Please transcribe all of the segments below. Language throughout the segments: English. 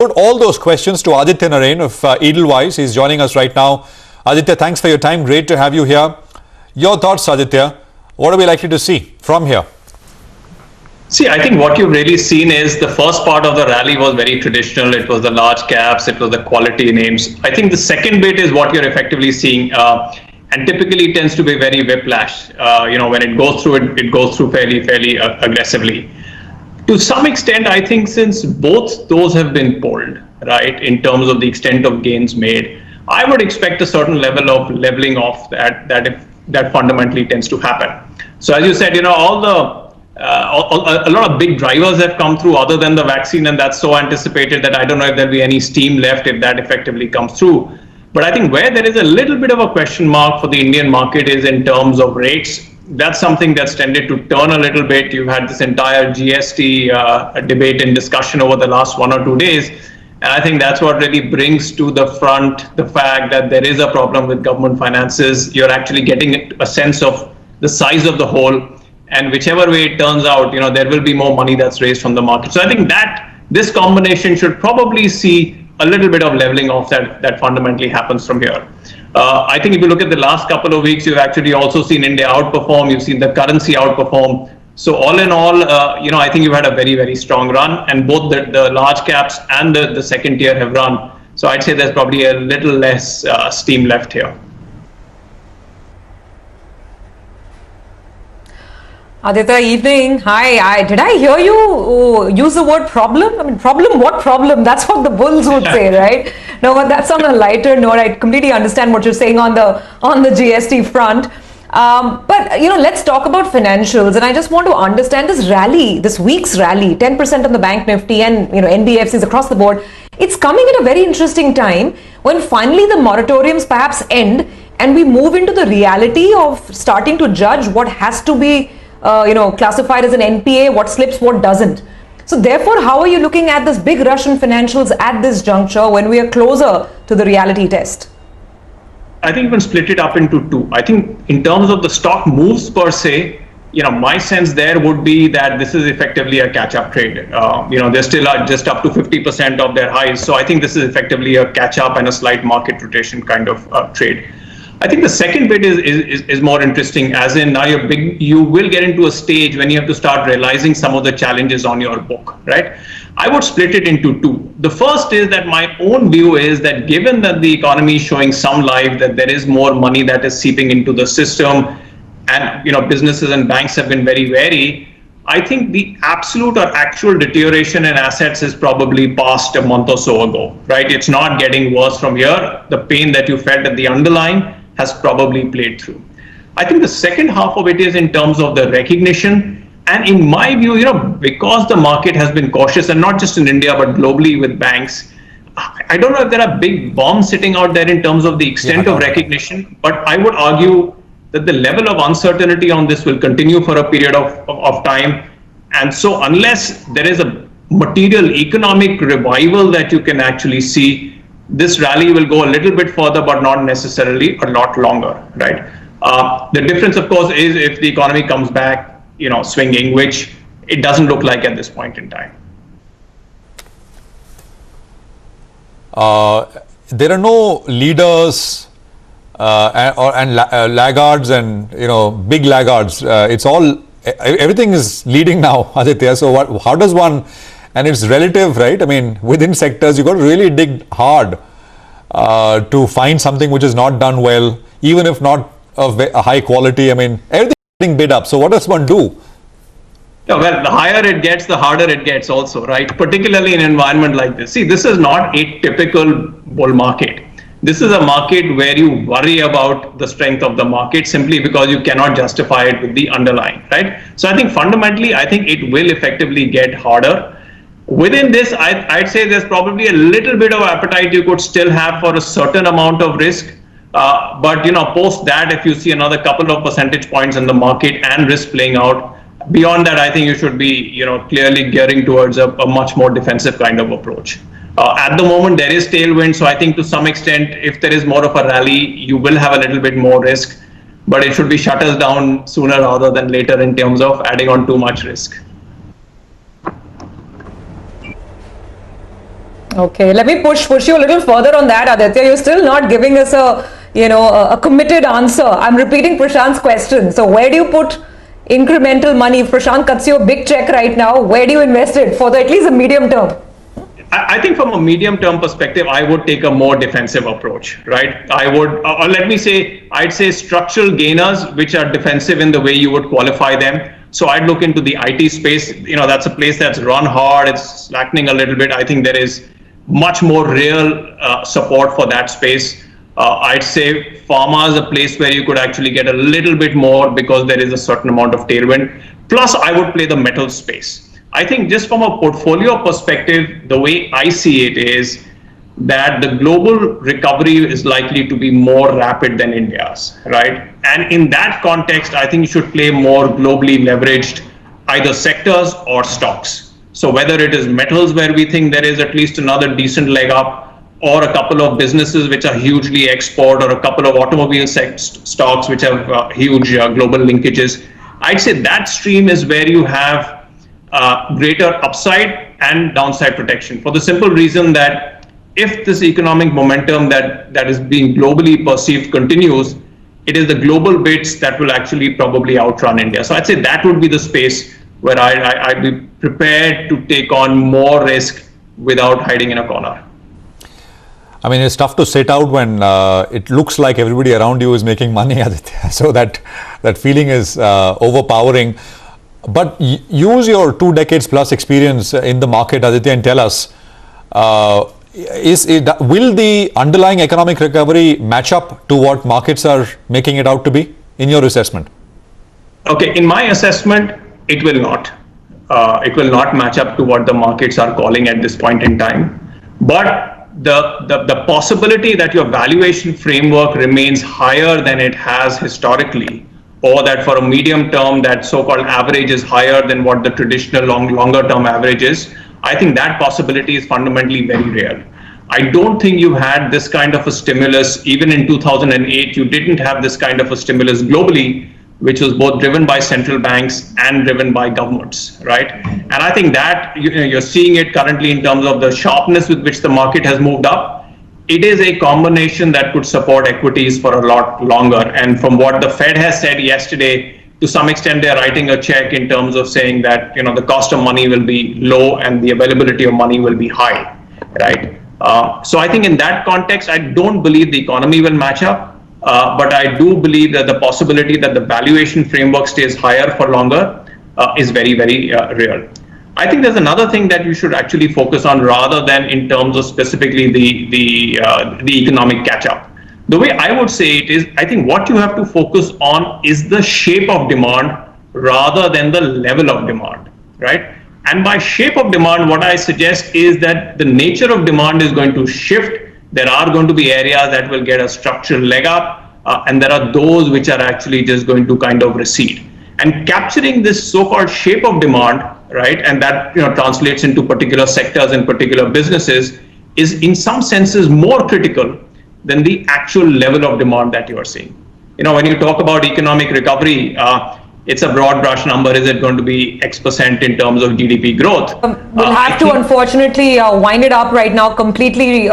Put all those questions to Aditya Narain of Edelweiss. He's joining us right now. Aditya, thanks for your time. Great to have you here. Your thoughts, Aditya. What are we likely to see from here? See, I think what you've really seen is the first part of the rally was very traditional. It was the large caps, it was the quality names. I think the second bit is what you're effectively seeing, and typically tends to be very whiplash. When it goes through, it goes through fairly aggressively. To some extent, I think since both those have been pulled, right, in terms of the extent of gains made, I would expect a certain level of leveling off that fundamentally tends to happen. So as you said, a lot of big drivers have come through other than the vaccine, and that's so anticipated that I don't know if there'll be any steam left if that effectively comes through. But I think where there is a little bit of a question mark for the Indian market is in terms of rates. That's something that's tended to turn a little bit. You've had this entire GST debate and discussion over the last 1 or 2 days. And I think that's what really brings to the front the fact that there is a problem with government finances. You're actually getting a sense of the size of the hole. And whichever way it turns out, there will be more money that's raised from the market. So I think that this combination should probably see a little bit of leveling off that fundamentally happens from here. I think if you look at the last couple of weeks, you've actually also seen India outperform. You've seen the currency outperform. So all in all, I think you've had a very strong run, and both the large caps and the second tier have run. So I'd say there's probably a little less steam left here. Aditya, evening. Hi. Did I hear you use the word problem? I mean, problem? What problem? That's what the bulls would say, right? No, but that's on a lighter note. I completely understand what you're saying on the GST front. But let's talk about financials. And I just want to understand this rally, this week's rally, 10% on the Bank Nifty and NBFCs across the board. It's coming at a very interesting time when finally the moratoriums perhaps end and we move into the reality of starting to judge what has to be classified as an NPA, what slips, what doesn't. So therefore, how are you looking at this big rush in financials at this juncture when we are closer to the reality test? I think you can split it up into two. I think in terms of the stock moves per se, my sense there would be that this is effectively a catch-up trade. They're still just up to 50% of their highs. So I think this is effectively a catch-up and a slight market rotation kind of trade. I think the second bit is more interesting, as in now you will get into a stage when you have to start realizing some of the challenges on your book, right? I would split it into two. The first is that my own view is that given that the economy is showing some life, that there is more money that is seeping into the system, and businesses and banks have been very wary, I think the absolute or actual deterioration in assets is probably past a month or so ago, right? It's not getting worse from here. The pain that you felt at the underlying has probably played through. I think the second half of it is in terms of the recognition. And in my view, because the market has been cautious, and not just in India, but globally with banks, I don't know if there are big bombs sitting out there in terms of the extent of recognition, but I would argue that the level of uncertainty on this will continue for a period of time. And so unless there is a material economic revival that you can actually see, this rally will go a little bit further, but not necessarily a lot longer, right? The difference, of course, is if the economy comes back, swinging, which it doesn't look like at this point in time. There are no leaders and laggards and big laggards. It's all everything is leading now, Aditya. So how does one? And it's relative, right? I mean, within sectors, you've got to really dig hard to find something which is not done well, even if not of a high quality. I mean, everything is getting bid up. So what does one do? Yeah, well, the higher it gets, the harder it gets also, right? Particularly in an environment like this. See, this is not a typical bull market. This is a market where you worry about the strength of the market simply because you cannot justify it with the underlying, right? So I think fundamentally, it will effectively get harder. Within this, I'd say there's probably a little bit of appetite you could still have for a certain amount of risk. But post that, if you see another couple of percentage points in the market and risk playing out, beyond that, I think you should be clearly gearing towards a much more defensive kind of approach. At the moment, there is tailwind, so I think to some extent, if there is more of a rally, you will have a little bit more risk, but it should be shut us down sooner rather than later in terms of adding on too much risk. Okay, let me push you a little further on that, Aditya. You're still not giving us a committed answer. I'm repeating Prashant's question. So where do you put incremental money? If Prashant cuts you a big check right now, where do you invest it for at least a medium term? I think from a medium-term perspective, I would take a more defensive approach, right? I would, or let me say, I'd say structural gainers, which are defensive in the way you would qualify them. So I'd look into the IT space. That's a place that's run hard. It's slackening a little bit. I think there is much more real support for that space. I'd say pharma is a place where you could actually get a little bit more because there is a certain amount of tailwind. Plus, I would play the metal space. I think just from a portfolio perspective, the way I see it is that the global recovery is likely to be more rapid than India's, right? And in that context, I think you should play more globally leveraged either sectors or stocks. So whether it is metals, where we think there is at least another decent leg up, or a couple of businesses which are hugely export, or a couple of automobile stocks which have huge global linkages, I'd say that stream is where you have greater upside and downside protection, for the simple reason that if this economic momentum that is being globally perceived continues, it is the global bits that will actually probably outrun India. So I'd say that would be the space where I'd be prepared to take on more risk without hiding in a corner. I mean, it's tough to sit out when it looks like everybody around you is making money, Aditya. So that feeling is overpowering. But use your 2 decades plus experience in the market, Aditya, and tell us, will the underlying economic recovery match up to what markets are making it out to be, in your assessment? Okay, in my assessment, it will not. It will not match up to what the markets are calling at this point in time. But the possibility that your valuation framework remains higher than it has historically, or that for a medium term that so-called average is higher than what the traditional longer term average is, I think that possibility is fundamentally very real. I don't think you had this kind of a stimulus. Even in 2008, you didn't have this kind of a stimulus globally, which was both driven by central banks and driven by governments, right? And I think that you're seeing it currently in terms of the sharpness with which the market has moved up. It is a combination that could support equities for a lot longer. And from what the Fed has said yesterday, to some extent, they're writing a check in terms of saying that the cost of money will be low and the availability of money will be high, right? So I think in that context, I don't believe the economy will match up, but I do believe that the possibility that the valuation framework stays higher for longer is very, very real. I think there's another thing that you should actually focus on rather than in terms of specifically the economic catch-up. The way I would say it is, I think what you have to focus on is the shape of demand rather than the level of demand, right? And by shape of demand, what I suggest is that the nature of demand is going to shift. There are going to be areas that will get a structural leg up, and there are those which are actually just going to kind of recede. And capturing this so-called shape of demand, right, and that translates into particular sectors and particular businesses, is in some senses more critical than the actual level of demand that you are seeing. When you talk about economic recovery, it's a broad brush number. Is it going to be X% in terms of GDP growth? We'll have to unfortunately wind it up right now completely.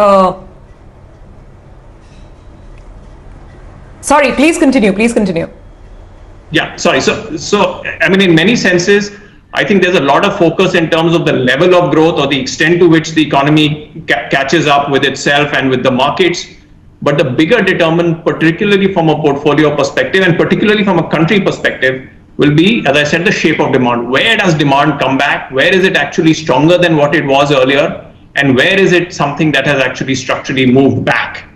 Sorry, please continue. Please continue. Yeah, sorry. So I mean, in many senses, I think there's a lot of focus in terms of the level of growth or the extent to which the economy catches up with itself and with the markets. But the bigger determinant, particularly from a portfolio perspective and particularly from a country perspective, will be, as I said, the shape of demand. Where does demand come back? Where is it actually stronger than what it was earlier? And where is it something that has actually structurally moved back?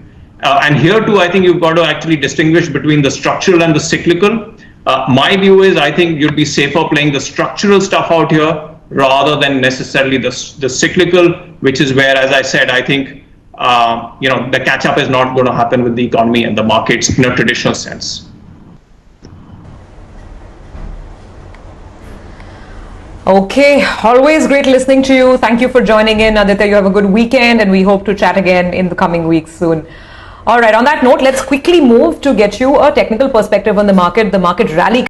And here too, I think you've got to actually distinguish between the structural and the cyclical. My view is, I think you'd be safer playing the structural stuff out here rather than necessarily the cyclical, which is where, as I said, I think the catch-up is not going to happen with the economy and the markets in a traditional sense. Okay, always great listening to you. Thank you for joining in, Aditya. You have a good weekend, and we hope to chat again in the coming weeks soon. All right, on that note, let's quickly move to get you a technical perspective on the market. The market rally